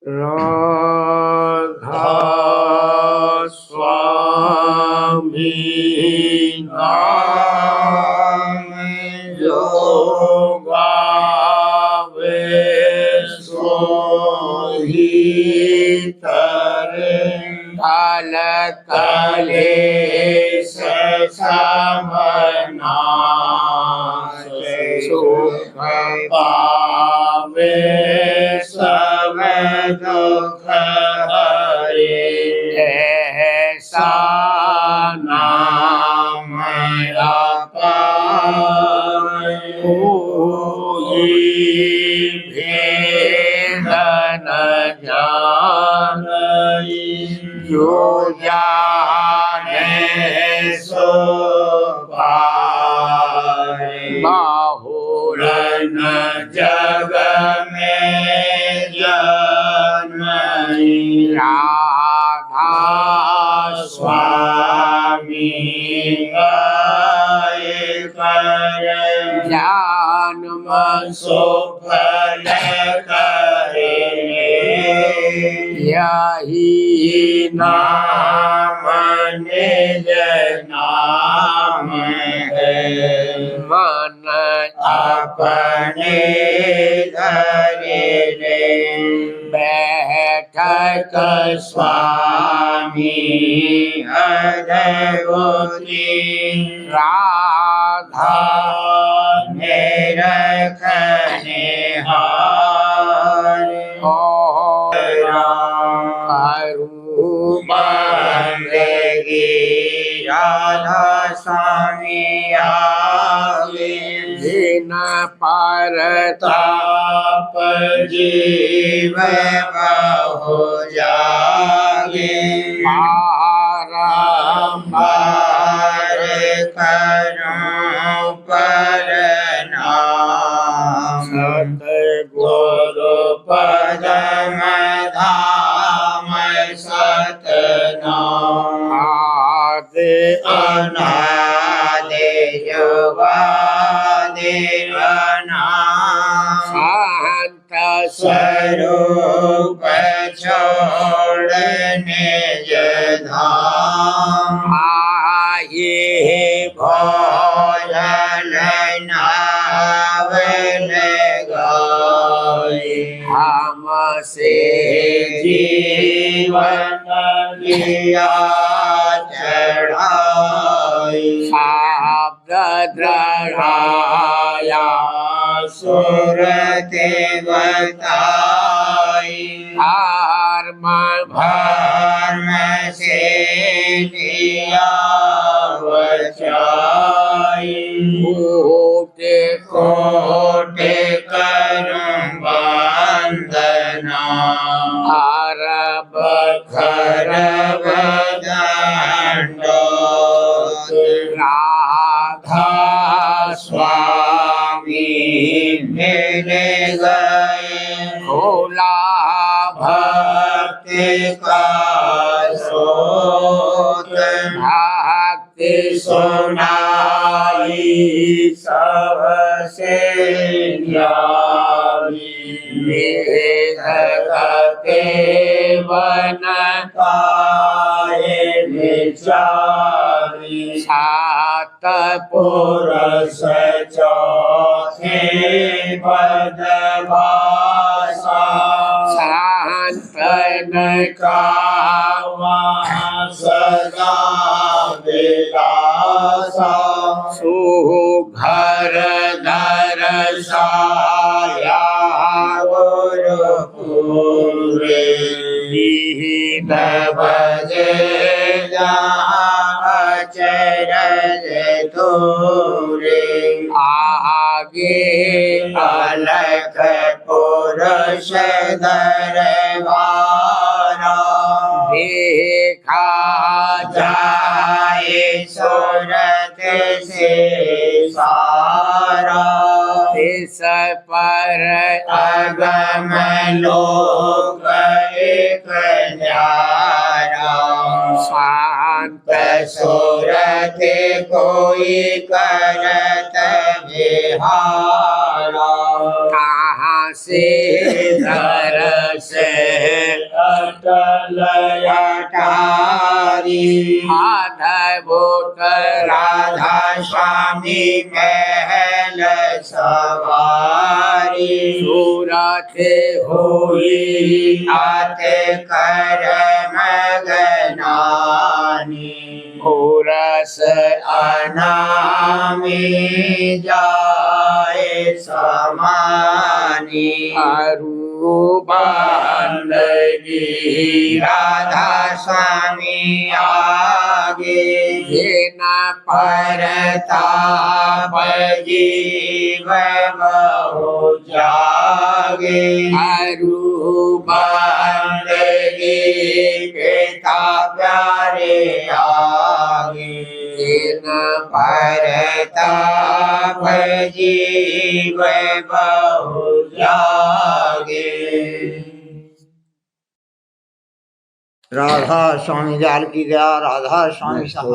राधा स्वामी नाम जो गावे सोही तरे काल कलेश समनाशे सुख पावे सब दुख हरे ऐसा नाम अपार कोई भेद न जाने जो जाने सो पाए बाहुर न जग में जन्म राधा स्वामी गाय कर जन्म सुफल करे यही नाम निज नाम है मन अपने धरे रे बैठक स्वामी अद्भुति राधा ने रखने हार बंदगी राधा स्वामी आगे दिन परताप जीव बहु जागे बारंबार करूं प्रणाम सतगुरु पदम धाम सतनाम आदि अनादि युगादि अनाम शांत स्वरूप छोड़ने धाम आये भोजन नावल गाए हमसे जीवन लिया चढ़ाई शब्द द्रढ़ाया सुरत बताई धर्म से दिया बचाई कोट कोट करूं वंदना अरब खरब दंडोत राधा स्वामी मिल गए खोला भक्ति का स्रोत भक्ति सुनाई सबसे न्यारी वेद गते वन पाए विचारी सात पुरुष चौथे पद भाषा शांतन का वहाँ सदा विलासा सुघर दर्शाया गुरुपुरे दीन बजे अचरज दूरे आगे अलख पुरुष दरबारा देखा जाए सूरत से सारा इस पर अगम लोक एक न्यारा शांत सूरत कोई करत विहारा कहाँ से दरस अटलयटारी आधभूत राधा स्वामी महल सवारी सूरत होई आते कर मगनानी पूरस अनामी जाए समानी अरूपांगी राधा स्वामी आगे न परताप जीव बहु जागे अरूपांगी पिता प्यारे आगे न परताप जीव बहु जागे। राधा स्वामी जाल की दया, राधा स्वामी साहब।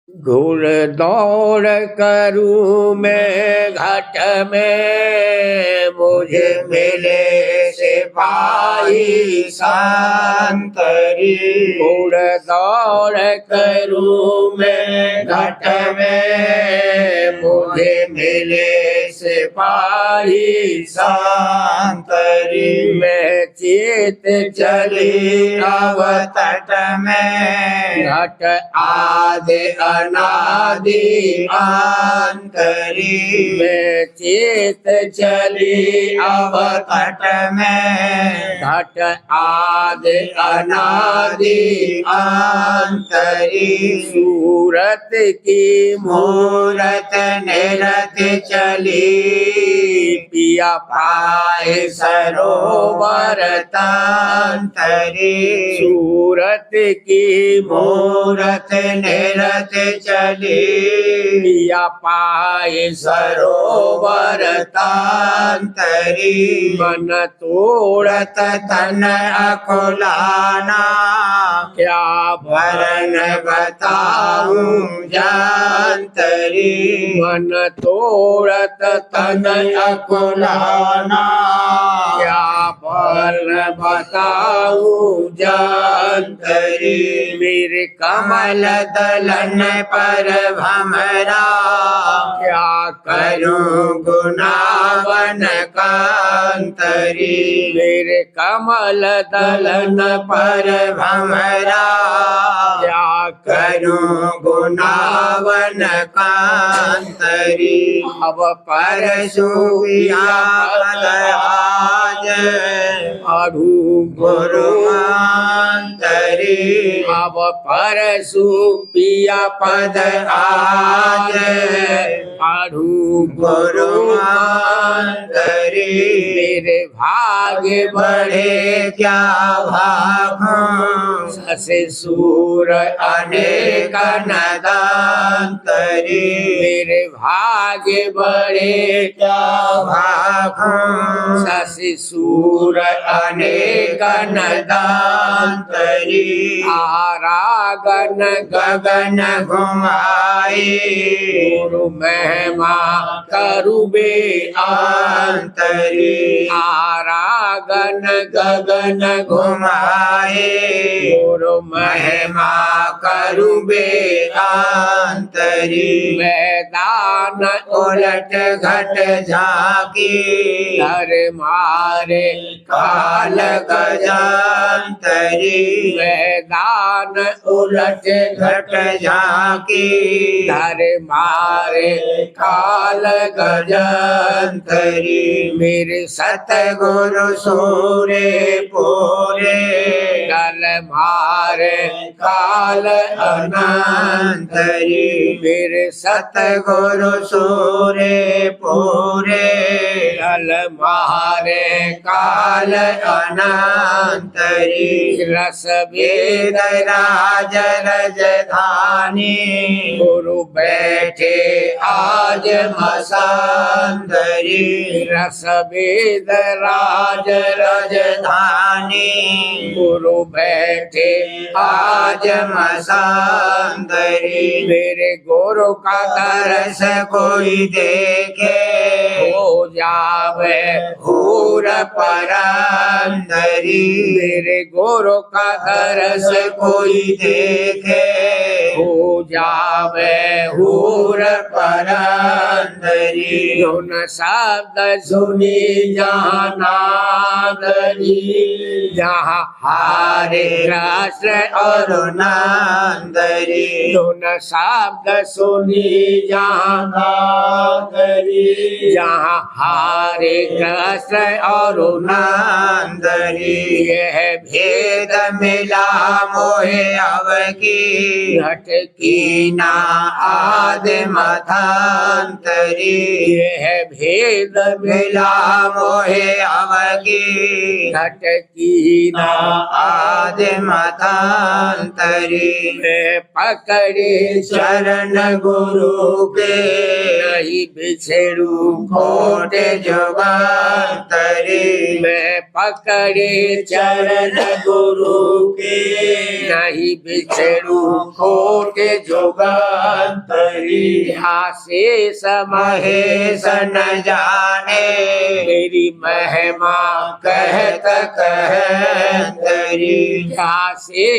घुर दौड़ करूं मैं घाट में मुझे मिले सिपाही संतरी घुर दौड़ करूं मैं घाट में मुझे मिले सिपाही संतरी मैं चित चली अवतट में घट आदि अनादि अंतरी में चित चली अवतट में घट आदि अनादि अंतरी सूरत की मूरत निरत चली पिया पाए सरोवर तंतरी सूरत की मूरत निरत चली पिया पाए सरोवर तंतरी मन तोड़त तन अकुलाना क्या वरण बताऊं जंतरी मन तोड़त तन अकुलाना क्या वर्ण बताऊं जंतरी मेरे कमल दलन पर भमरा क्या करूं गुनावन कांतरी मेरे कमल दलन पर भमरा क्या करूं गुनावन कांतरी अब परसुया आज अढ़ू गुरुआंतरी अब परसु पिया पद आज अढ़ू गुरुआंतरी मेरे भाग्य बढ़े क्या भागों ससे सूर अनेक नदांतरी मेरे भाग्य बढ़े क्या भागों ससे सूर अनेक नदांतरी आरागन गगन घुमाए गुरु महिमा करुबे आंतरी आरागन गगन घुमाए गुरु महिमा करुबे आंतरी मैदान उलट घट झांकी धर मारे काल गजांतरी मैदान उलट घट झांकी धर मारे काल गजांतरी मेरे सतगुरु सूरे पूरे गल मारे काल अनंतरी मेरे सतगुरु सूरे पूरे गल मारे काल अनंतरी रस वेद राज रजधानी गुरु बैठे आज मसांतरी रस वेद राज रजधानी गुरु बैठे आज मसांतरी मेरे गुरु का दरस कोई देखे हो जावे हूर परंदरी मेरे गुरु का दरस कोई देखे हो जावे हूर परंदरी धुन शब्द सुनी जहाँ नादरी जहाँ हरे कृष्ण और नंदरी धुन शब्द सुनी जहाँ नादरी जहाँ हरे कृष्ण और नंदरी यह भेद मिला मोहे अवकी घट कीना आदि मथांतरी यह भेद मिला मोहे अवकी घट की ना आदि मथांतरी मैं पकड़े चरण गुरु के नहीं बिछड़ू खोटे जुगांतरी मैं पकड़े चरण गुरु के नहीं बिछड़ू खोटे जुगांतरी आसे महेश न जाने मेरी महिमा कहत कहतरी आसे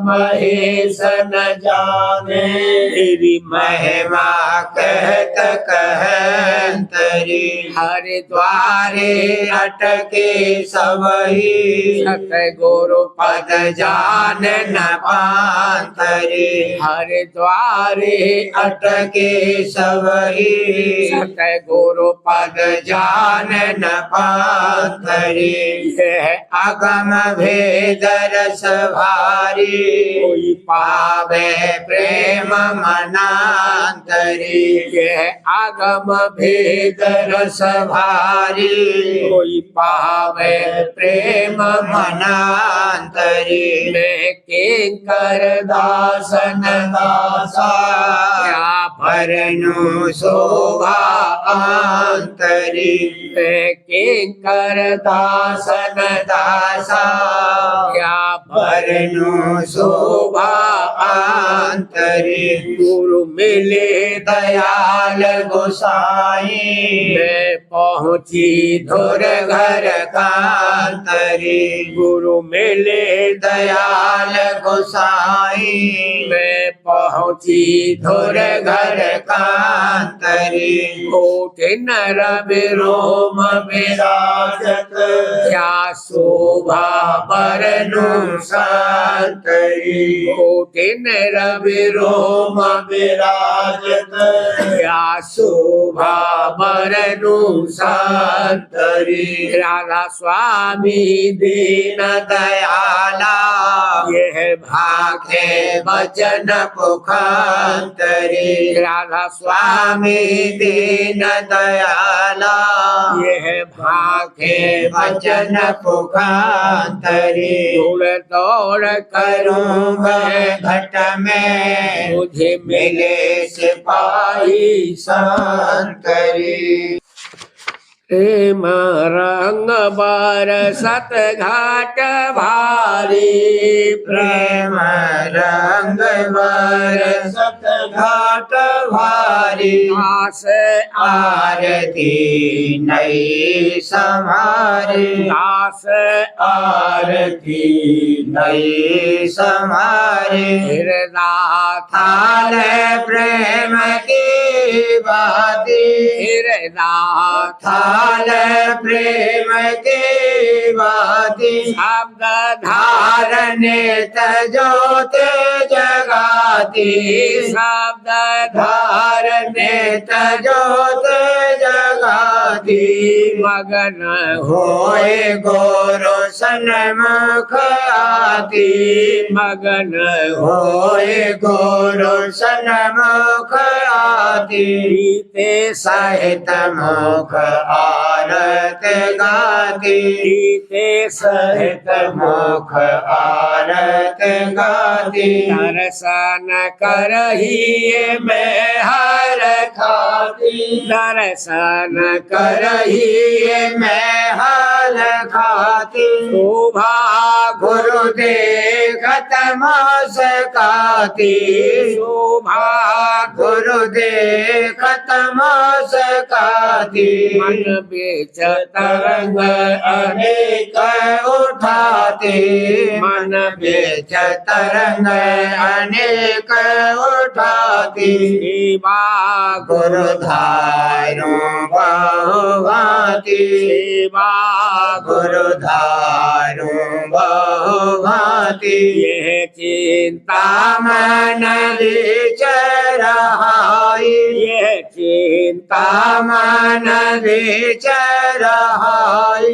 महेश न जाने मेरी महिमा कहत कहतरी हरिद्वारे अटके सबही सत गुरु पद जान न पांतरी हरिद्वारे अटके सबही सत गुरु पद जान न पांतरी यह अगम भेद रस भारी कोई पावे प्रेम मनांतरी यह आगम भेद रस भारी कोई पावे प्रेम मनांतरी मैं किंकर दासन दासा क्या भरनु शोभा आंतरी मैं किंकर दासन दासा क्या भरनु शोभा आंतरी गुरु मिले दयाल गोसाई मैं पहुँची धुर घर कांतरी गुरु मिले दयाल गोसाई मैं पहुँची धुर घर कांतरी कोटि नर विरोम विराजत क्या शोभा बरनु शांतरी कोटि नर विरोम विराजत क्या शोभा बरनु शांतरी राधा स्वामी दीन दयाला यह भाखे वचन पुखांतरी राधा स्वामी दीन दयाला यह भाखे वचन पुखांतरी दौड़ दौड़ करूं मैं घट में मुझे मिले सिपाही संतरी प्रेम रंग बरसत घाट भारी प्रेम रंग बरसत घाट भारी दास आरती नई समारी दास आरती नई समारी हृदय थाल प्रेम की बाती हृदय थाल प्रेम की बाती शब्द धारने तजोत जगाती शब्द धारने तजोत जगाती मगन होए गोरो सन्मुख आती मगन होए गोरो सन्मुख आती ते साहित मुख आरत गाती ते सहित मुख आरत गाती दर्शन करही मैं हर खाती दर्शन करही मैं हाल खाती शोभा गुरु देखत मुस्काती शोभा गुरु देखत मुस्काती मन बीच तरंग अनेक उठाती मन बीच तरंग अनेक उठाती सेवा गुरु धारो बहुभाती सेवा गुरु धारो बहुभाती यह चिंता मन विचराई यह चिंता मन विचराई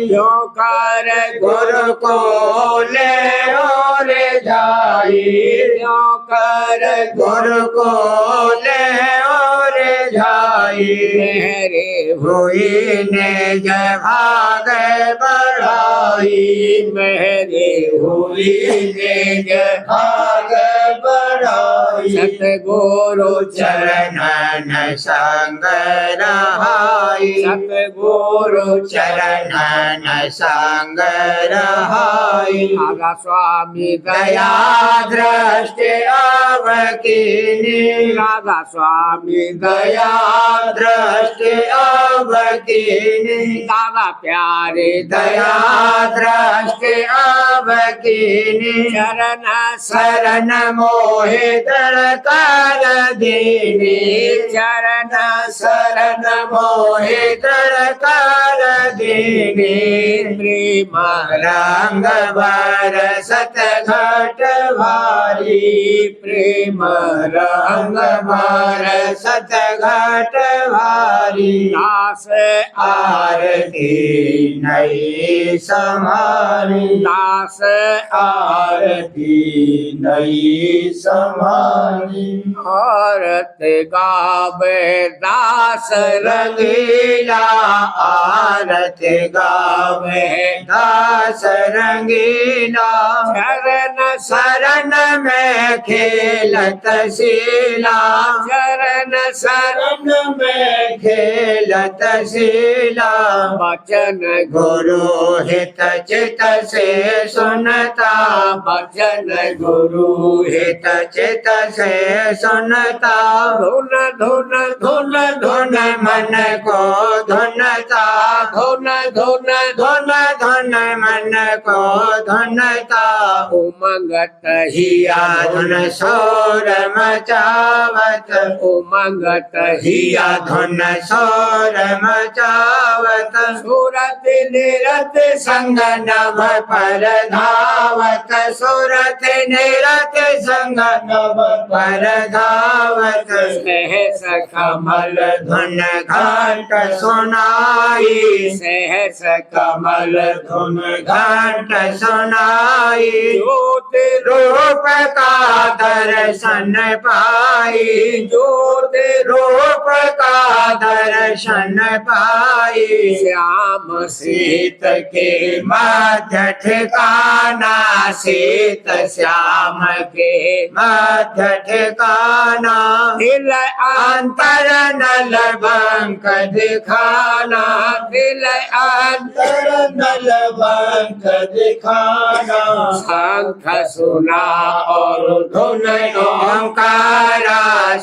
क्यों कर गुरु को ले और जाई क्यों कर गुरु को ले और जाई मेरे हुई ने भाग बढ़ाई मेरे हुई ने भाग बढ़ाई सतगुरु चरणन संग रहाई सतगुरु चरणन संग रहाई आगा स्वामी दया दृष्टि अवकीनी राधा स्वामी दया दृष्टि अवकीनी दादा प्यारे दया दृष्टि अवकीनी चरण शरण मोहे दरकार दीनी चरण शरण मोहे दरकार दीनी प्रेम रंग बरसत घट भारी प्रेम रंग बरसत घट भारी दास आरती नई समारी दास आरती नई समारी औरत गावे दास रंगीला आरत गावे दास रंगीला चरण शरण में खेलत शीला चरण शरण में खेलत शीला वचन गुरु हित चित से सुनता वचन गुरु हित चित से सुनता धुन धुन धुन धुन मन को धुनता धुन धुन धुन धुन मन को धुनता उमंगत हिया धुन शोर मचावत उमंगत हिया धुन शोर मचावत सूरत निरत संग नभ पर धावत सूरत निरत संग नभ पर धावत सहस कमल धुन घंट सुनाई सहस कमल धुन घंट सुनाई ज्योति रूप का दर्शन पाई ज्योति रूप का दर्शन पाई श्याम सीत के मध्य ठिकाना सीत श्याम के मध्य ठिकाना दिल अंतर नल बंक दिखाना दिल अंतर नल बंक दिखाना शंख सुना और धुन ओंकारा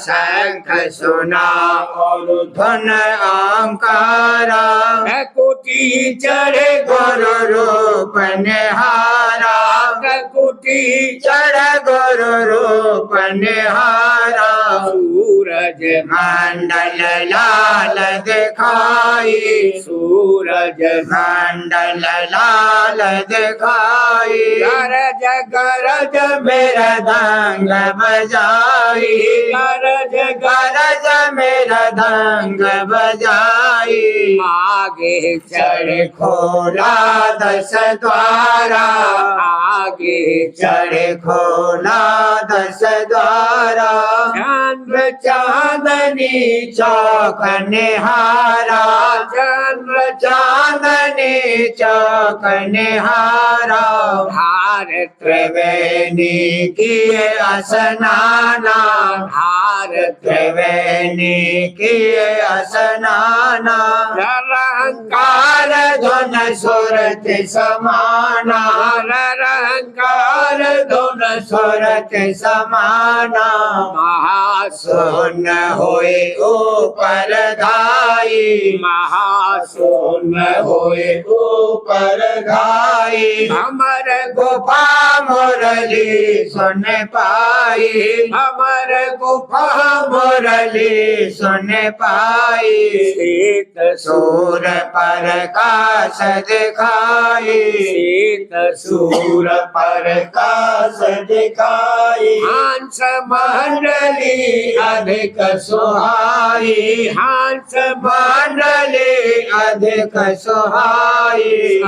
शंख सुना और धुन ओंकारा कुटी चढ़े गुरु रूप निहारा कुटी चढ़ गुरु रूप निहारा सूरज मंडल लाल दिखाई सूरज मंडल लाल दिखाई गरज गरज मेरा दंग बजाई गरज गरज मेरा दंग बजाई आगे चढ़ खोला दस द्वारा आगे चढ़ खोला दस द्वारा चंद्र चांदनी चौक निहारा चंद्र चांदनी चौक निहारा भारत त्रिवेणी किए स्नाना भारत त्रिवेणी किए स्नाना चरण अहंकार धुन सुरत समाना अहंकार धुन सुरत समाना महासुन सुन होए ऊपर धाई महासुन होए ऊपर धाई अमर गुफा मुरली सुन पाई अमर गुफा मुरली सुन पाई शीत सूर प्रकाश दिखाई शीत सूर प्रकाश दिखाई हंस मंडली अधिक सुहाई हंस मंडली अधिक सुहाई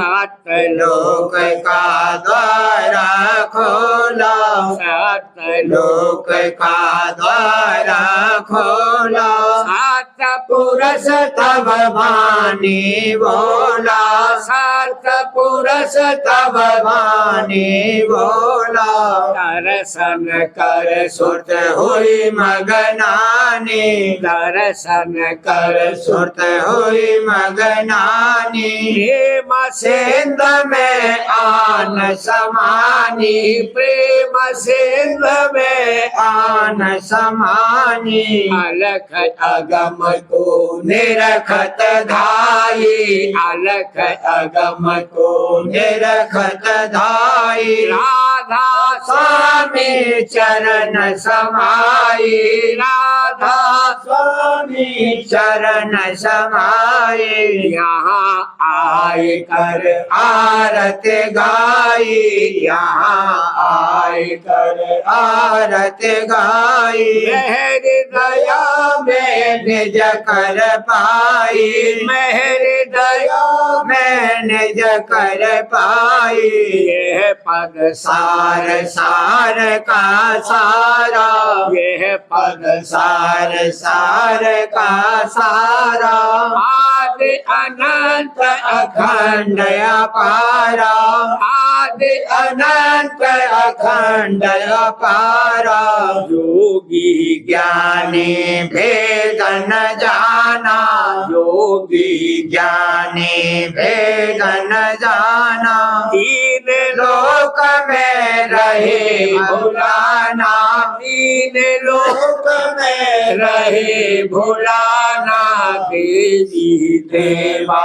सतलोक लोक का द्वारा खोला सतलोक लोक का द्वारा खोला सतपुरुष तब वाणी बोला सतपुरुष तब वाणी बोला दर्शन कर सुरत हुई मगनानी दर्शन कर सुरत हुई मगनानी प्रेम से सिंध में आन समानी प्रेम सिंध में आन समानी अलख अगम को निरखत धाई अलख अगम को निरखत धाई राधा स्वामी चरण समाई राधा स्वामी चरण समाई यहाँ आए कर आरत गाई यहाँ आय कर आरत गाई मेहर दया मैं निज कर पाई मेहर दया मैं निज कर पाई यह पद सार सार का सारा यह पद सार सार का सारा आदि अनंत अखंड अपारा आदि अनंत अखंड अपारा योगी ज्ञानी भेद न जाना योगी ज्ञानी भेद न जाना तीन लोक में रहे भुलाना तीन लोक लोक में रहे भुलाना देवी देवा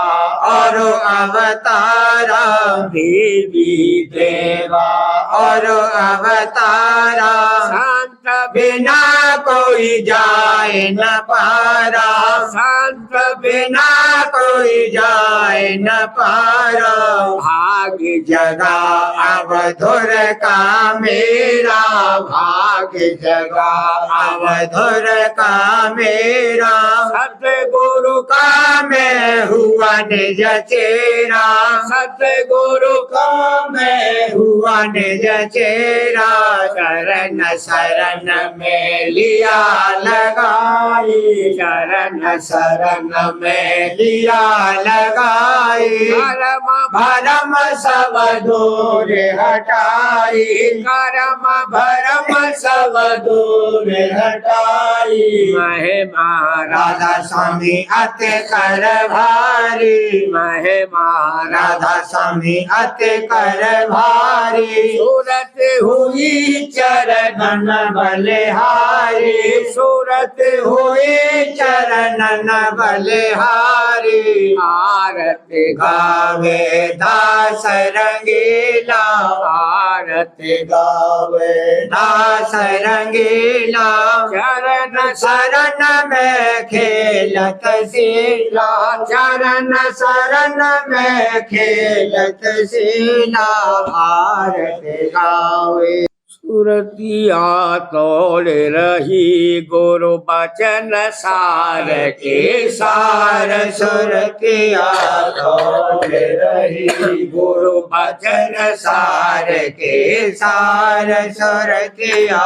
और अवतारा देवी देवा और अवतारा शांत बिना कोई जाए न पारा शांत बिना कोई जाए न पारा भाग्य जगा अवधुर का मेरा भाग्य जगा अवधुर का मेरा सतगुरु का मैं हुआ निज चेरा सतगुरु का मैं हुआ निज चेरा शरण शरण में लिया लगाई शरण शरण में लिया लगाई कर्म भरम सब दूर हटाई कर्म भरम सब दूर हटाई महिमा राधा स्वामी अति कर भारी महिमा राधा स्वामी अति कर भारी सूरत हुई चरणन बलिहारी सूरत हुई चरणन बलिहारी आरती गावे दास रंगीला आरती गावे दास रंगीला चरण शरण में खेलत सीला चरण शरण में खेलत सीला भारत गावे सुरतिया तोड़ रही गुरु बचन सार के सार सुरतिया तोड़ रही गुरु भजन सार के सार सुरतिया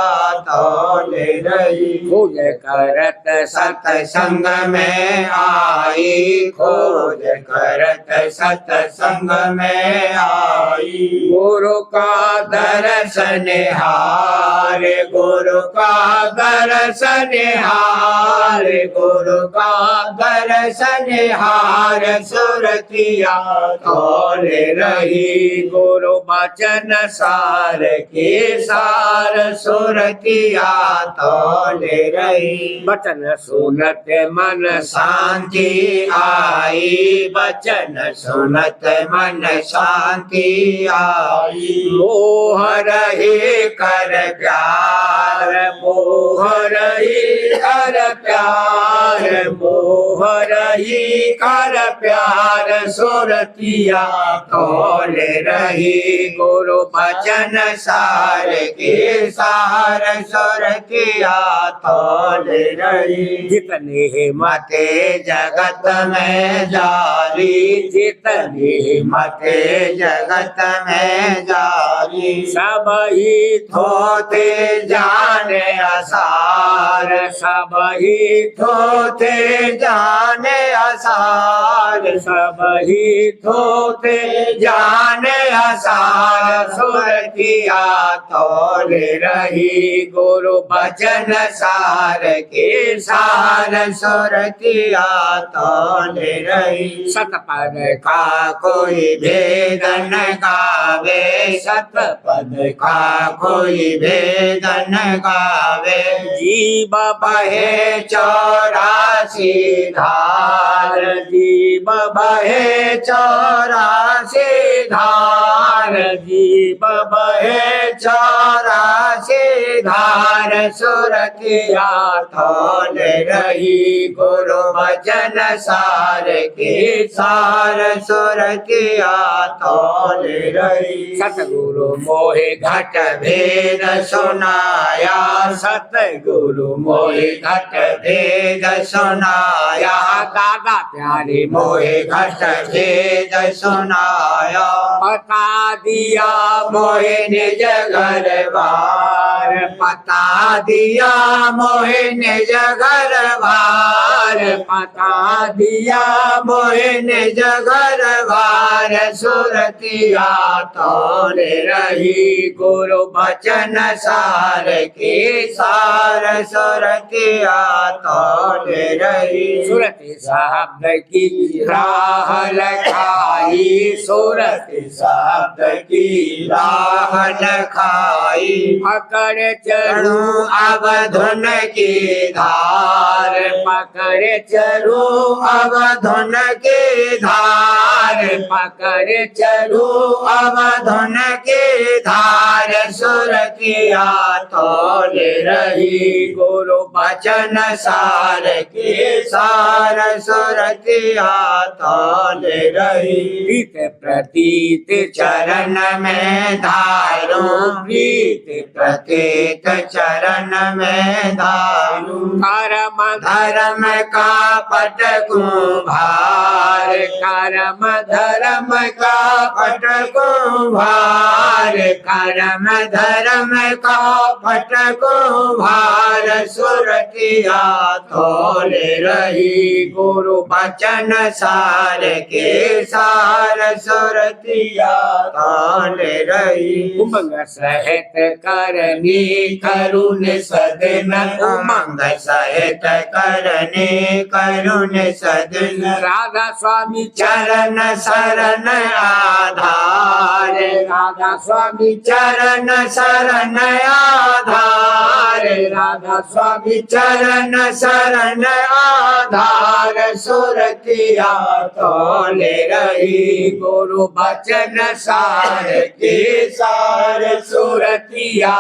तोड़ रही खोज करत सत्संग में आई खोज करत सत्संग में आई गुरु का दर्शन हार, गुरु का दर्शन हार, गुरु का दर्शन हार, सुरतिया तोल रही। गुरु वचन सार के सार, सुरतिया तोल रही। वचन सुनत मन शांति आई, वचन सुनत मन शांति आई। मोह रही कर प्यार, मोह रही कर प्यार, मोह रही कर प्यार, सुरतिया तोल रही। गुरु वचन सार के सार, सुरतिया तोल रही। जितने मते जगत में जारी, जितनी मते जगत में जारी, सब ही थोते जाने असार, सब ही थोते जाने असार, सब ही थोते जाने असार, सुरतिया तोल रही। गुरु वचन सार के सार, सुरतिया तोल रही। सतपद का कोई भेद न गावे, सतपद का कोई भेद न गावे। जीव बहे 84 धार, जीव बहे 84 धार, जीव बहे 84 धार, सुरतिया तोल रही। गुरु वचन सार के सार, सुरतिया तोल रही। सतगुरु मोहे घट भेद सुनाया, सतगुरु मोहे घट भेद सुनाया। दादा प्यारे मोहे घट भेद सुनाया, बता दिया मोहे निज घर बार, पता दिया मोहे निज घर बार, पता दिया मोहे निज घर बार, सुरतिया तोल रही। गुरु वचन सार के सार, सुरतिया तोल रही। सुरति शब्द की राह लखाई, सुरति शब्द की राह लखाई। पकड़ चढ़ू अब धुन की धार, पकड़ चढ़ू अब धुन की धार, पकड़ चढ़ू अब धुन की धार, सुरतिया तोल रही। गुरु वचन सार के सार, सुरतिया तोल रही। प्रीत प्रतीत चरण में धारू, प्रीत प्रतीत चरण में धारू। कर्म धर्म का पट कुंभार, कर्म धर्म का पट कुंभार, कर्म धर्म का पट कुंभार, सुरतिया तोल रही। गुरु वचन सार के सार, सुरतिया तोल रही। उमंग सहित करनी करुण सदन, उमंग सहित करनी करुण सदन। राधा स्वामी चरण शरण आधार, राधा स्वामी चरण शरण आधार, राधा स्वामी चरण शरण आधार, सुरतिया तोल रही। गुरु वचन सार के सार, सुरतिया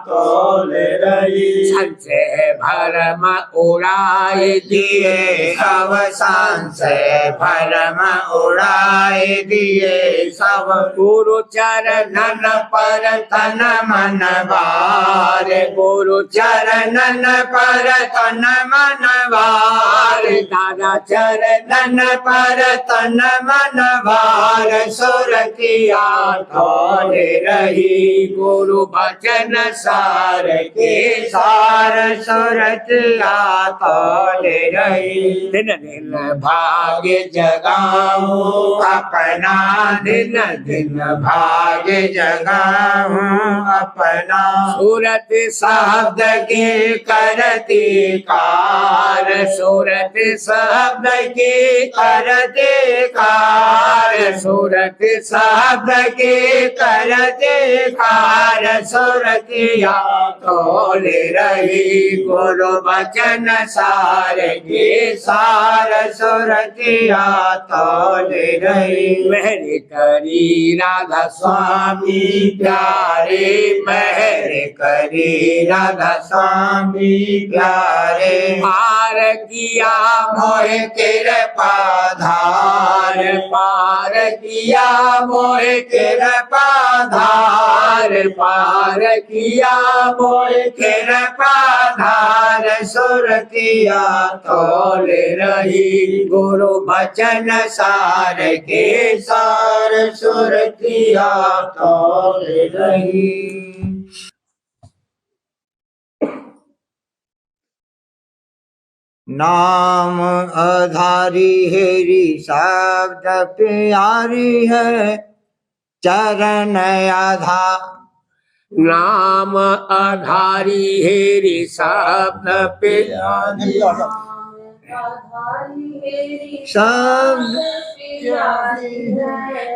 तोल रही। संशय भरम उड़ाए दिए अवसान से भरम उड़ाए दिए सब। गुरु चरणन पर तन मन वार, गुरु चरणन पर तन मन वार, दादा चरणन पर तन मन वार, सुरतिया तोल रही। गुरु बचन सार के सार सुरतिया तोल रही। दिन दिन भाग्य जगाऊं अपना दिन दिन भाग्य जगाऊं अपना। सूरत शब्द की करती कार सूरत शब्द की करते कार सूरत शब्द की करते कार सुरतिया तोल रही। गुरु वचन सार के सार सुरतिया तोल रही। मेहर करी राधा स्वामी प्यारे महर करी राधा स्वामी प्यारे। पार किया मोह कृपा धार पार किया मोह कृपा धार पार किया मोह कृपा धार सुरतिया तोल रही। गुरु वचन सार के सार सुरतिया तोल रही। नाम आधारी हेरी शब्द प्यारी है चरण आधार। नाम आधारी हेरी शब्द प्यारी शब्द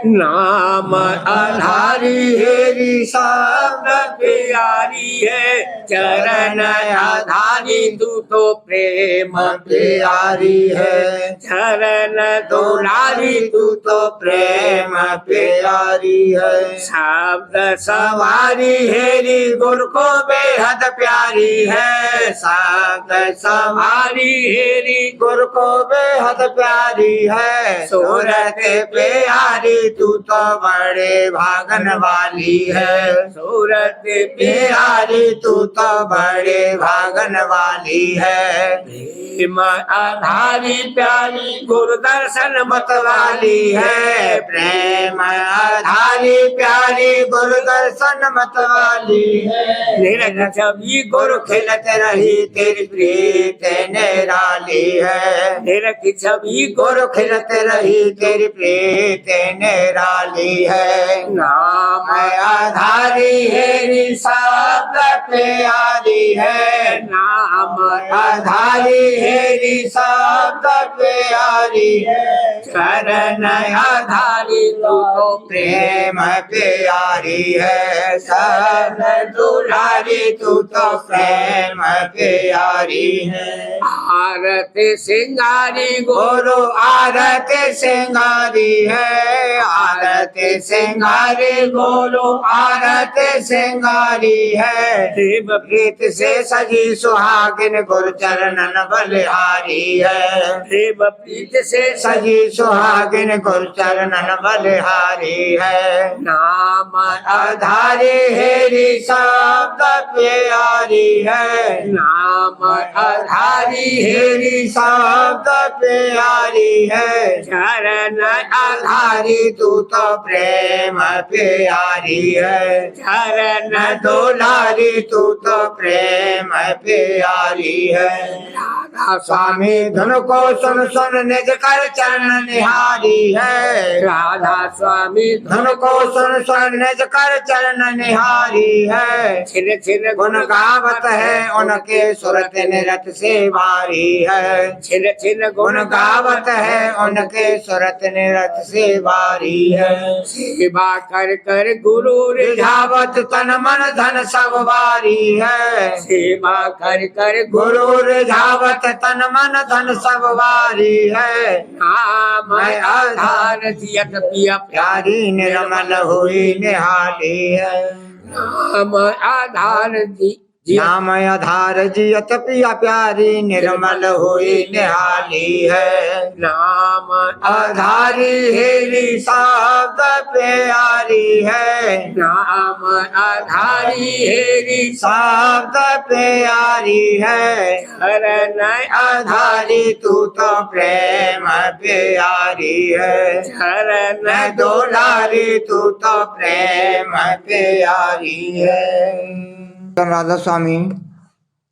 नाम आधारी हेरी शब्द प्यारी है चरण आधारी तू तो प्रेम प्यारी है चरण दुलारी तू तो प्रेम प्यारी है। शब्द सवारी हेरी गुरु को बेहद प्यारी है। शब्द सवारी हेरी गुरु को बेहद प्यारी है। सूरत प्यारी तू तो बड़े भागन वाली है। सूरत प्यारी तू तो बड़े भागन वाली है। प्रेम आधारी प्यारी गुरु दर्शन मत वाली है। प्रेम आधारी प्यारी गुरु दर्शन मत वाली है। निरख छवि गुरु खिलत रही तेरी प्रीत निराली है। निरख छवि गुरु खिलत रही तेरी प्रीत निराली है। नाम आधारी हेरी शब्द प्यारी है। नाम आधारी हेरी शब्द प्यारी है। चरण आधारी तू तो प्रेम प्यारी है। सब दुलारी तू तो प्रेम प्यारी है। आरत सिंगारी गुरु आरती सिंगारी है। आरती सिंगारी गुरु आरती सिंगारी है। देव प्रीत से सजी सुहागिन गुरु चरणन बलिहारी है। देव प्रीत से सजी सुहागिन गुरु चरणन बलिहारी है। नाम आधारी हेरी शब्द प्यारी है। नाम आधारी हेरी शब्द प्यारी है। चरण आधारी तू तो प्रेम प्यारी है। चरण दुलारी तू तो प्रेम प्यारी है। राधा स्वामी धुन को सुन सुन निज कर चरण निहारी है। राधा स्वामी धुन को सुन सुन निज कर चरण निहारी है। छिन छिन गुण गावत है उनके सुरत निरत से भारी है। छिन छिन गुण गावत है उनके सुरत निरत से भारी है। सेवा कर कर गुरु रिझावत तन मन धन सब वारी है। सेवा कर कर गुरु रिझावत तन मन धन सब वारी है। नाम आधार दियत पिया प्यारी निर्मल हुई निहाली है। नाम आधार दी नाम आधार जियत पिया प्यारी निर्मल हुई निहाली है। नाम आधारी हेरी शब्द प्यारी है। नाम आधारी हेरी शब्द प्यारी है। शरण आधारी तू तो प्रेम प्यारी है। शरण दुलारी तू तो प्रेम प्यारी है। राधा स्वामी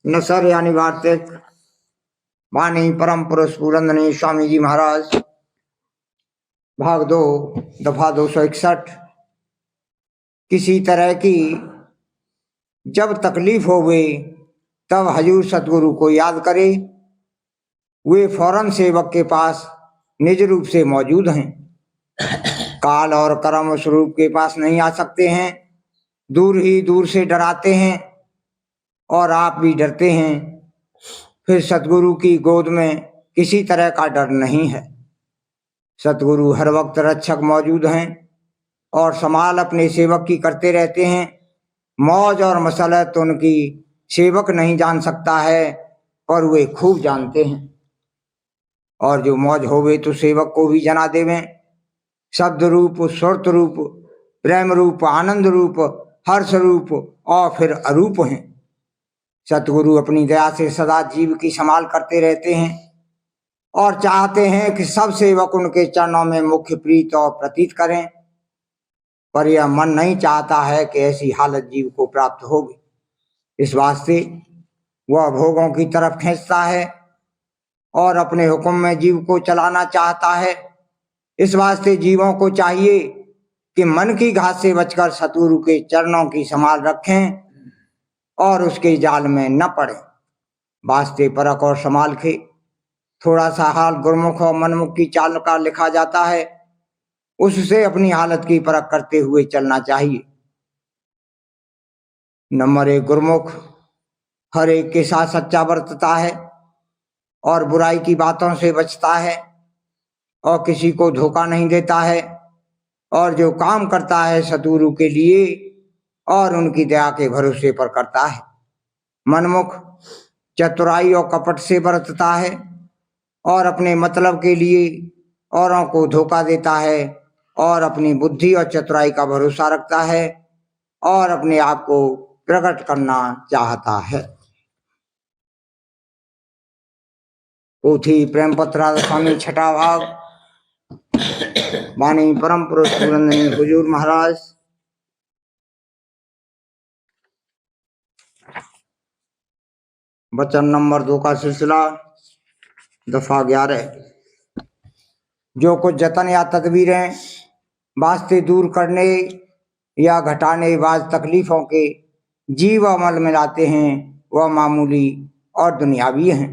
नसर यानी वार्तिक वाणी परम पुरुष पूरंदनी स्वामी जी महाराज भाग 2 दफा 261। किसी तरह की जब तकलीफ हो गई तब हजूर सतगुरु को याद करे। वे फौरन सेवक के पास निज रूप से मौजूद हैं। काल और कर्म स्वरूप के पास नहीं आ सकते हैं। दूर ही दूर से डराते हैं और आप भी डरते हैं। फिर सतगुरु की गोद में किसी तरह का डर नहीं है। सतगुरु हर वक्त रक्षक मौजूद हैं और संभाल अपने सेवक की करते रहते हैं। मौज और मसलत उनकी सेवक नहीं जान सकता है पर वे खूब जानते हैं। और जो मौज होवे तो सेवक को भी जना देवें। शब्द रूप, सुरत रूप, प्रेम रूप, आनंद रूप, हर्ष रूप और फिर अरूप हैं। सतगुरु अपनी दया से सदा जीव की संभाल करते रहते हैं और चाहते हैं कि सब सेवक उनके चरणों में मुख्य प्रीत और प्रतीत करें। पर यह मन नहीं चाहता है कि ऐसी हालत जीव को प्राप्त होगी। इस वास्ते वह भोगों की तरफ खींचता है और अपने हुक्म में जीव को चलाना चाहता है। इस वास्ते जीवों को चाहिए कि मन की घात से बचकर सतगुरु के चरणों की संभाल रखें और उसके जाल में न पड़े। वास्ते परख और संभाल के थोड़ा सा हाल गुरमुख और मनमुख की चाल का लिखा जाता है। उससे अपनी हालत की परख करते हुए चलना चाहिए। नंबर 1 गुरमुख हर एक के साथ सच्चा बरतता है और बुराई की बातों से बचता है और किसी को धोखा नहीं देता है और जो काम करता है सतगुरु के लिए और उनकी दया के भरोसे पर करता है। मनमुख चतुराई और कपट से बरतता है और अपने मतलब के लिए औरों को धोखा देता है और अपनी बुद्धि और चतुराई का भरोसा रखता है और अपने आप को प्रकट करना चाहता है। पोथी प्रेम पत्र स्वामी छठा भाग वाणी परम पुरुष पूरंदनी हुजूर महाराज। वचन नंबर 2 का सिलसिला दफा 11। जो कुछ जतन या तदबीरें वास्ते दूर करने या घटाने बाज तकलीफों के जीव अमल में लाते हैं वह मामूली और दुनियावी हैं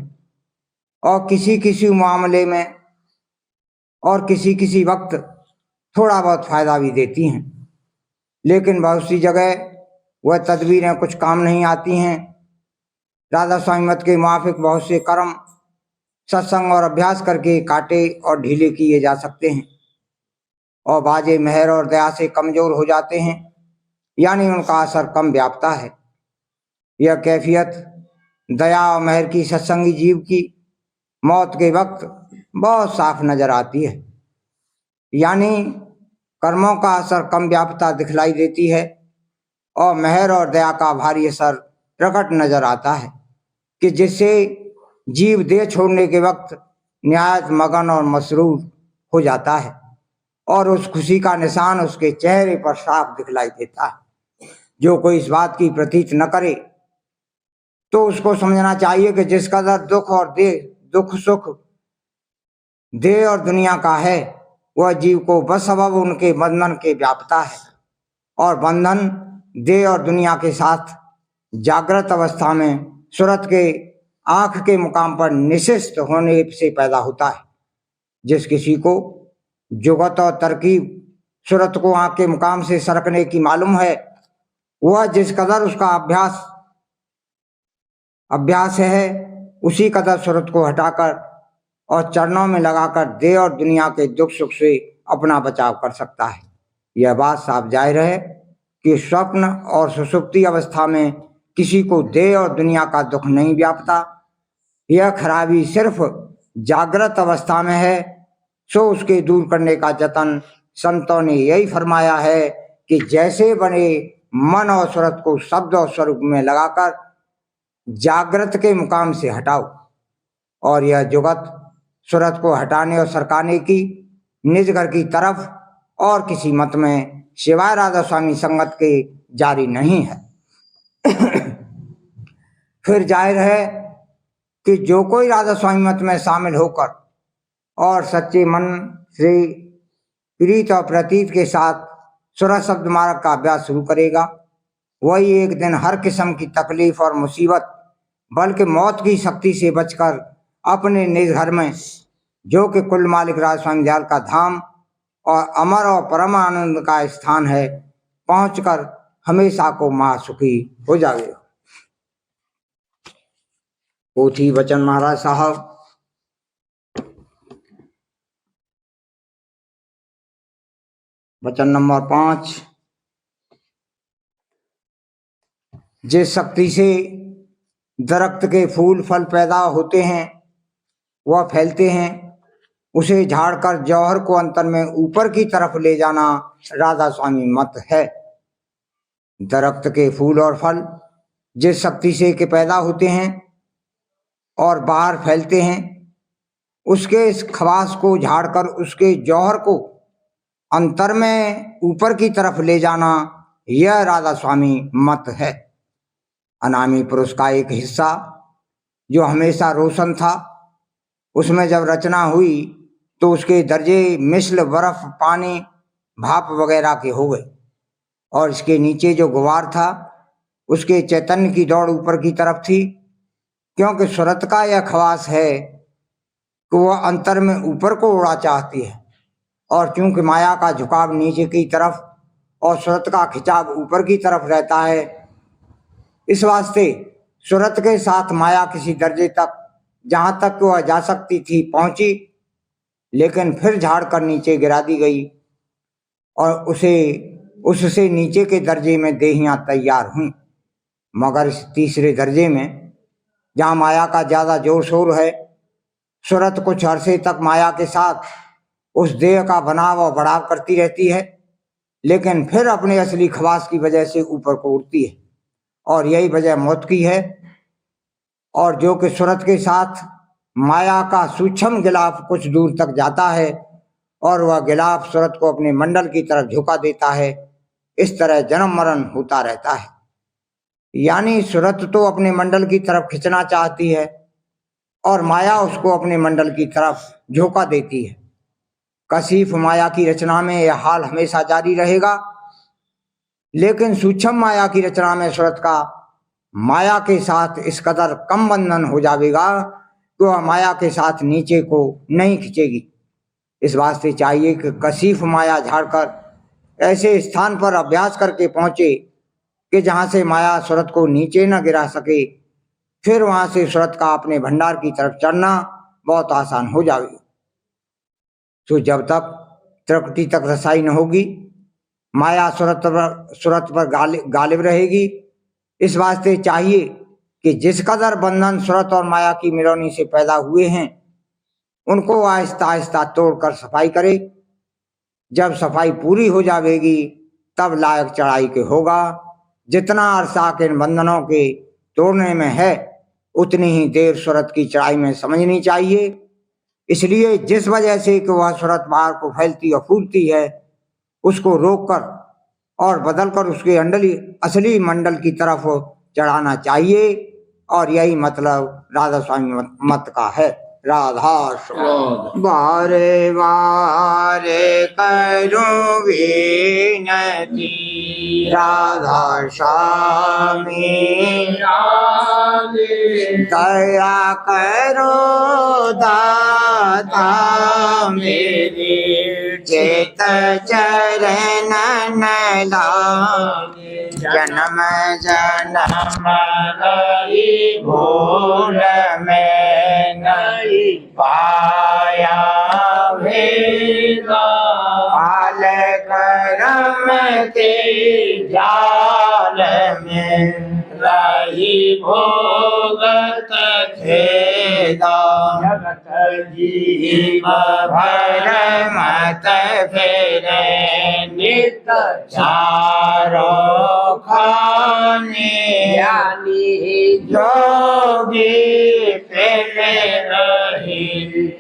और किसी किसी मामले में और किसी किसी वक्त थोड़ा बहुत फायदा भी देती हैं। लेकिन बहुत सी जगह वह तदबीरें कुछ काम नहीं आती हैं। राधा स्वामी मत के मुआफिक बहुत से कर्म सत्संग और अभ्यास करके काटे और ढीले किए जा सकते हैं और बाजे मेहर और दया से कमजोर हो जाते हैं, यानी उनका असर कम व्यापता है। यह कैफियत दया और मेहर की सत्संगी जीव की मौत के वक्त बहुत साफ नजर आती है। यानी कर्मों का असर कम व्यापता दिखलाई देती है और मेहर और दया का भारी असर प्रकट नजर आता है कि जिससे जीव देह छोड़ने के वक्त निहायत मगन और मसरूर हो जाता है और उस खुशी का निशान उसके चेहरे पर साफ दिखलाई देता है। जो कोई इस बात की प्रतीत न करे तो उसको समझना चाहिए कि जिस कदर दुख सुख देह और दुनिया का है वह जीव को बसबब उनके बंधन के व्यापता है और बंधन देह और दुनिया के साथ जागृत अवस्था में सूरत के आंख के मुकाम पर निशिष्ट होने से पैदा होता है। जिस किसी को जुगत और तरकीब सूरत को आंख के मुकाम से सरकने की मालूम है वह जिस कदर उसका अभ्यास है उसी कदर सूरत को हटाकर और चरणों में लगाकर देह और दुनिया के दुख सुख से अपना बचाव कर सकता है। यह बात साफ जाहिर है कि स्वप्न और सुषुप्ति अवस्था में किसी को देह और दुनिया का दुख नहीं व्यापता। यह खराबी सिर्फ जागृत अवस्था में है, सो उसके दूर करने का जतन संतों ने यही फरमाया है कि जैसे बने मन और सूरत को शब्द और स्वरूप में लगाकर जागृत के मुकाम से हटाओ, और यह जुगत सूरत को हटाने और सरकाने की निज घर की तरफ और किसी मत में सिवाय राधा स्वामी संगत के जारी नहीं है। फिर जाहिर है कि जो कोई राधा स्वामी मत में शामिल होकर और सच्चे मन से प्रीत और प्रतीत के साथ सूरत शब्द मार्ग का अभ्यास शुरू करेगा, वही एक दिन हर किस्म की तकलीफ और मुसीबत बल्कि मौत की शक्ति से बचकर अपने निज घर में, जो कि कुल मालिक राधा स्वामी दयाल का धाम और अमर और परम आनंद का स्थान है, पहुंचकर हमेशा को महासुखी हो जाएगा। पोथी वचन महाराज साहब। वचन नंबर 5। जिस शक्ति से दरख्त के फूल फल पैदा होते हैं वह फैलते हैं, उसे झाड़कर जौहर को अंतर में ऊपर की तरफ ले जाना राधा स्वामी मत है। दरख्त के फूल और फल जिस शक्ति से के पैदा होते हैं और बाहर फैलते हैं, उसके इस खवास को झाड़कर उसके जौहर को अंतर में ऊपर की तरफ ले जाना, यह राधा स्वामी मत है। अनामी पुरुष का एक हिस्सा जो हमेशा रोशन था, उसमें जब रचना हुई तो उसके दर्जे मिसल बर्फ पानी भाप वगैरह के हो गए, और इसके नीचे जो गुवार था उसके चैतन्य की दौड़ ऊपर की तरफ थी, क्योंकि सूरत का यह खवास है कि वह अंतर में ऊपर को उड़ा चाहती है, और चूंकि माया का झुकाव नीचे की तरफ और सूरत का खिंचाव ऊपर की तरफ रहता है, इस वास्ते सूरत के साथ माया किसी दर्जे तक जहां तक वह जा सकती थी पहुंची, लेकिन फिर झाड़ कर नीचे गिरा दी गई और उससे नीचे के दर्जे में देहियां तैयार हुई। मगर इस तीसरे दर्जे में जहां माया का ज्यादा जोर शोर है, सूरत कुछ अरसे तक माया के साथ उस देह का बनाव और बढ़ाव करती रहती है, लेकिन फिर अपने असली खवास की वजह से ऊपर को उठती है, और यही वजह मौत की है। और जो कि सूरत के साथ माया का सूक्ष्म गिलाफ कुछ दूर तक जाता है और वह गिलाफ सूरत को अपने मंडल की तरफ झुका देता है, इस तरह जन्म मरण होता रहता है। यानी सूरत तो अपने मंडल की तरफ खींचना चाहती है और माया उसको अपने मंडल की तरफ झोंका देती है। कशीफ माया की रचना में यह हाल हमेशा जारी रहेगा, लेकिन सूक्ष्म माया की रचना में सूरत का माया के साथ इस कदर कम बंधन हो जाएगा कि वह माया के साथ नीचे को नहीं खींचेगी। इस वास्ते चाहिए कि कशीफ माया झाड़कर ऐसे स्थान पर अभ्यास करके पहुंचे कि जहां से माया सूरत को नीचे न गिरा सके, फिर वहां से सूरत का अपने भंडार की तरफ चढ़ना बहुत आसान हो जाएगा। तो जब तक त्रिकुटी तक रसाई न होगी, माया सूरत पर गालिब रहेगी। इस वास्ते चाहिए कि जिस कदर बंधन सूरत और माया की मिलौनी से पैदा हुए हैं, उनको आहिस्ता आहिस्ता तोड़कर सफाई करे। जब सफाई पूरी हो जाएगी तब लायक चढ़ाई के होगा। जितना अरसा के बंधनों के तोड़ने में है, उतनी ही देर सूरत की चढ़ाई में समझनी चाहिए। इसलिए जिस वजह से कि वह सूरत बाहर को फैलती और फूलती है, उसको रोककर और बदलकर उसके असली मंडल की तरफ चढ़ाना चाहिए, और यही मतलब राधा स्वामी मत का है। राधा बारे बारे करूं विनती, राधा स्वामी दया करो दाता मेरे, चेत चरण लागे, जन्म जन्म रही भूल में नहीं पाया भेदा, पाल करम के जाल में रही भोगत खेदा जगत जीव भर मत फेरे नित चारों खाने ज्ञानी जोगी फिर रही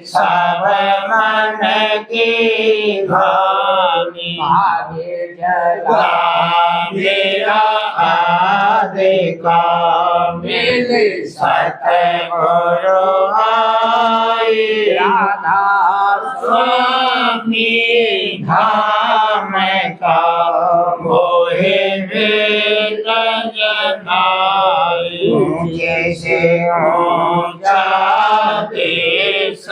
सब मन की भानी भागे जगा मेरा आदिका मिले सतगुरु आई राधा स्वामी धाम का मोहे जनाई जैसे ऊंचा देश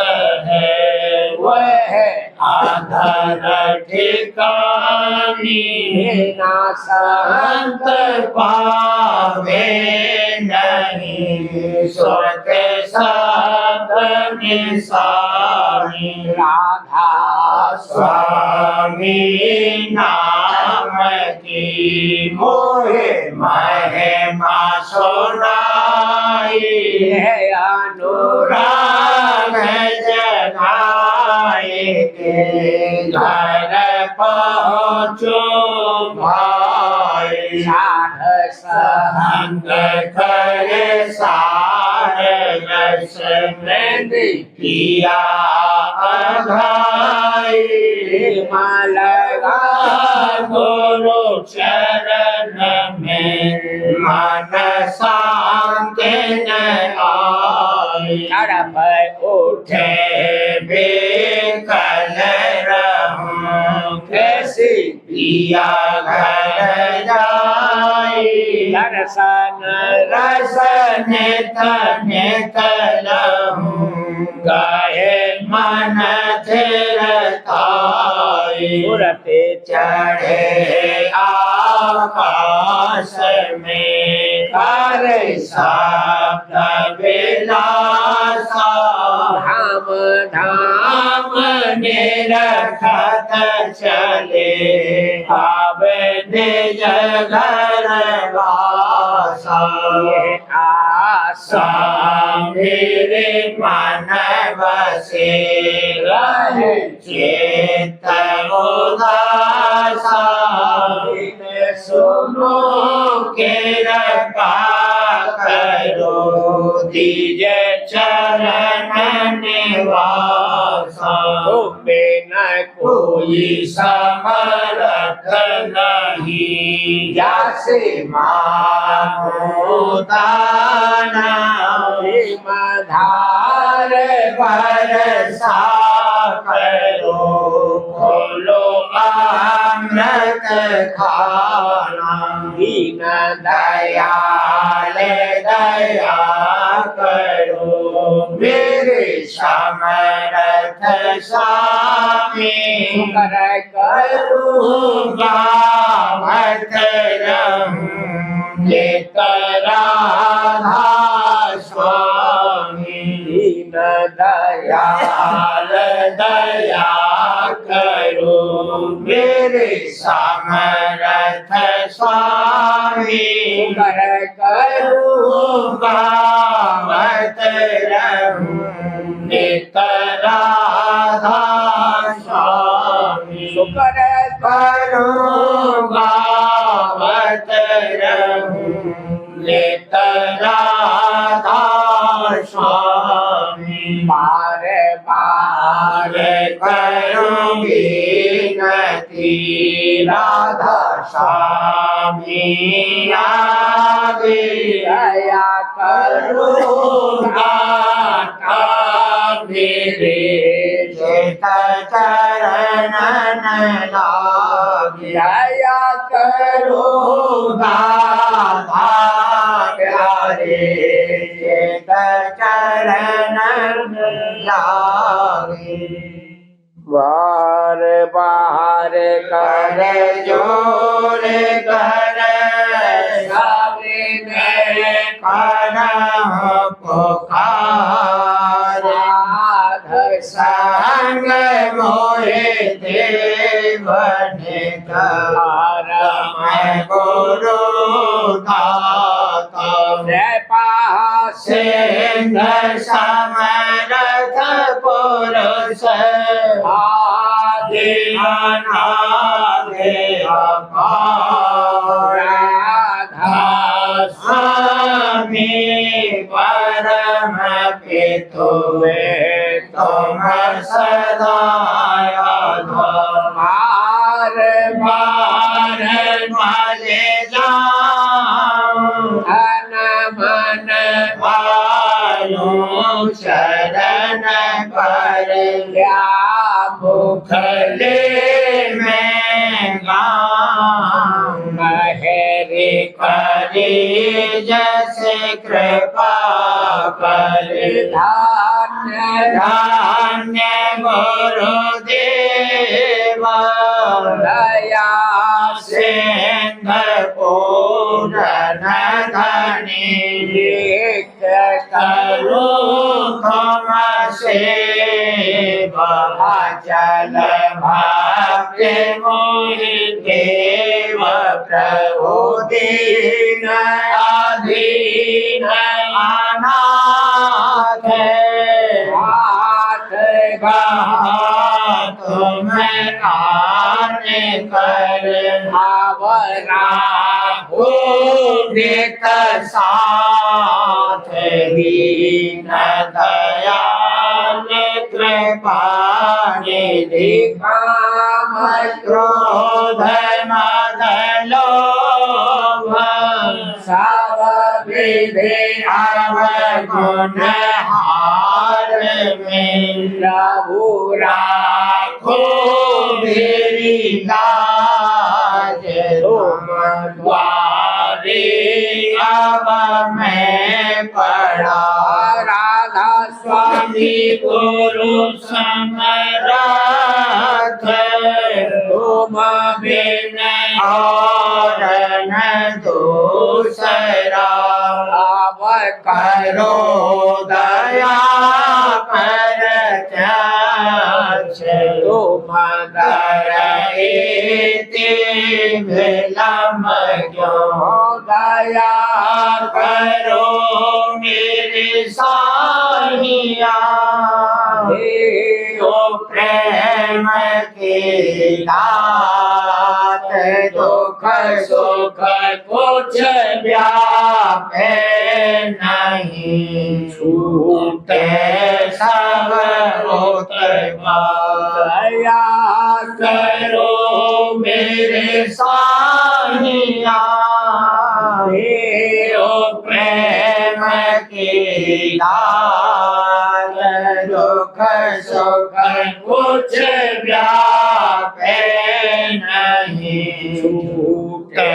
है वह आधर ठिकानी ना संत पावे नहीं सुख साधन सारी राधा स्वामी नाम की मोहे महिमा सुनाई है अनुराग राग जगाए के घर पहुँचो भाई साध संग करे सार यश में किया अघाई लगा गुरु चरण में मन शांत न आई तड़प उठे उठे बेकल रहूं कैसी पिया घर जाई दर्शन रसन नित लहूं गाये मन थिरताई मूर्ति चढ़े आकाश में कर शब्द विलासा धाम धाम धाम निरखत चले अब निज घर वासा आशा मेरे मन बसे रहे चेत उदासा सुनो के रखा करो दीज चरण निवासा तुम्हें न कोई समर्थ नहीं जैसे मानो दाना धार बरसा करो खोलो अमृत खाना दीन दयाल दया करो मेरे समर्थ स्वामी कर करूँगा मत रहूं नित राधा स्वामी दीन दया दयाल दया करो मेरे समर्थ स्वामी कर करूँगा मत रहूं नित राधा स्वामी शुक्र करूँगा मत रहूं नित राधा स्वामी बार बार करूँगी नती राधा स्वामी आगे दया करूँगा मेरे चित चरण लागे दया करूँगा प्यारे चित चरण लागे बार बार कर जोर कर सामने कर पुकार संग मोहे देवन का गुरु दाता स्वामी परम पितु तुम सदा बार बार मले जाऊं धन मन वायु शरण पर क्या मुख खले में गाऊं हरि करी जैसे कृपा कर धान्य धान्य गुरुदेव दया सिंह पूरन धनी करो तुम से चल भाग्य मोहि देव प्रभु दीन अधीन अनाथ हाथ कहा तुम आन कर आवरा भूमिक साथ दीन दयाल कृपा निधि काम क्रोध मद लोभ सब विधि अवगुण हार में प्रभु राखो मेरी लाज तुम द्वारे अब मैं पड़ा राधा स्वामी गुरु समरथ तुम बिन और न दूसरा अब करो दया पर त्याग तुम इति विलम्ब क्यों दया करो मेरे साहिया हे तो प्रेम की दात दुख सुख कुछ व्यापे नहीं छूटे सब उत्पा दया करो मेरे साहिया हे ओ प्रेम की दात दुख सुख कुछ व्यापे नहीं छूटे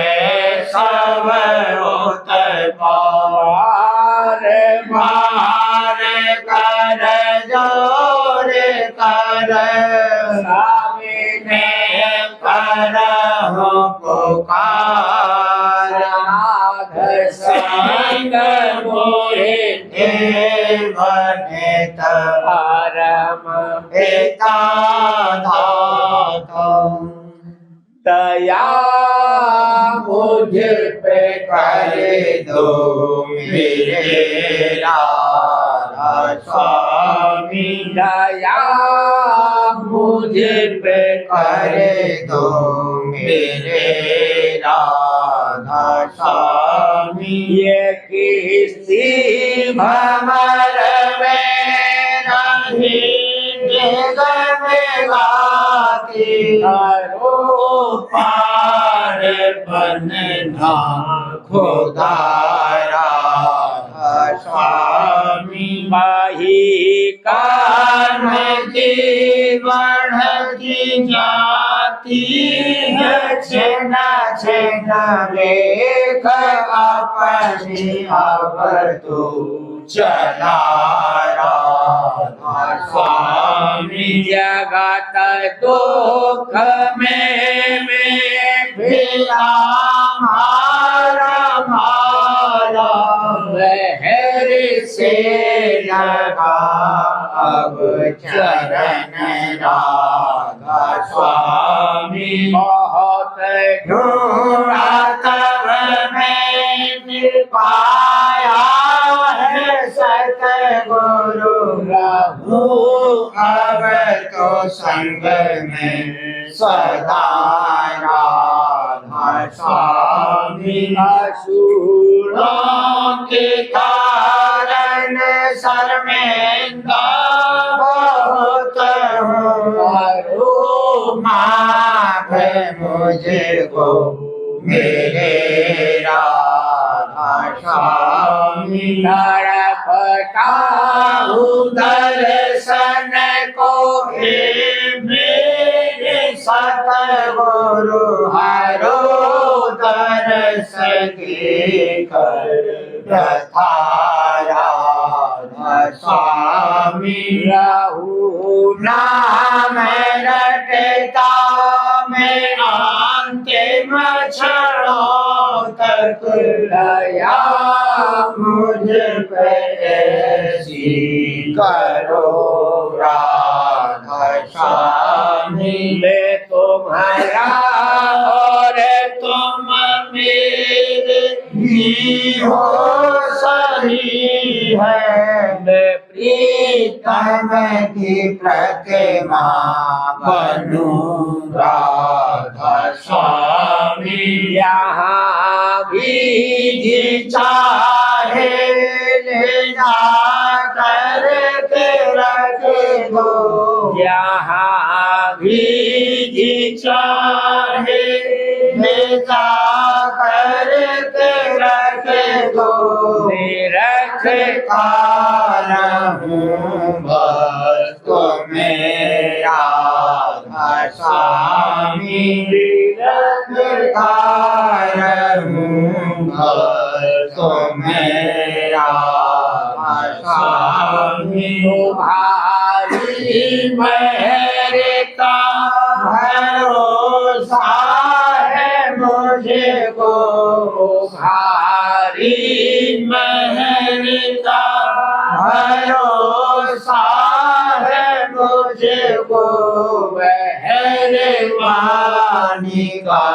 सब उत्पा मार कर जोर कर स्वामी ने करहु पुकार संग मोहे देवनेत परम पिता दाता दया मुझ पे कर दो मेरे राधा स्वामी दया मुझ पे कर दो मेरे राधा स्वामी ये किसी भमर में नहीं निगम गाती करो पार बनना खुदारा स्वामी माही कर्म जीवन की जाती है छिन छिन लेख अपनी अब तू चला राधा स्वामी जगत दुख में पिला मारा मारा लहर से लगा अब चरण राधा स्वामी बहुत ढूंढा तब मैंने पाया है सतगुरु प्रभु अब तो संग में सदा राधा स्वामी असुरों के कारण शर्मिंदा बहुत हूँ। करो माफ मुझको मेरे राधा स्वामी। तड़पताहूँ दर्शन को हे मेरे सतगुरु हरो दर्श देकर प्रथारा स्वामी। रहू नाम रटता मैं अंतिम क्षणों तक दया मुझ पे ऐसी करो राधा स्वामी। मैं तुम्हारा और तुम मेरे ही हो सही है। मैं प्रीतम की प्रतिमा बनूं राधा स्वामी। यहाँ भी जी चाहे ले जा कर के रख दो। यहाँ भी जी चाहे ले जा कर के रख दो। निरख भक्त मेरा राधा स्वामी। भक्त मेरा राधा स्वामी। तुम्हारी मेहर का भरोसा है मुझे को। तुम्हारी मेहर का भरोसा है मुझे को। मेहरबानी का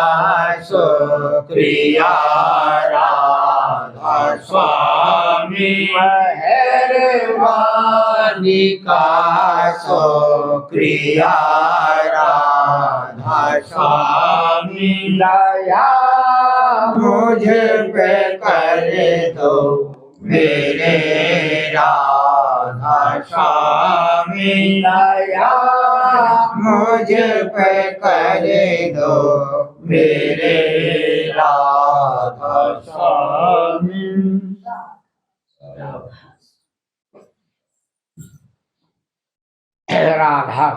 शुक्रिया राधा स्वामी। मेहरबानी का शुक्रिया राधा स्वामी। दया मुझ पे कर दो मेरे राधा स्वामी। दया मुझ पे कर दो मेरे राधा स्वामी। राधा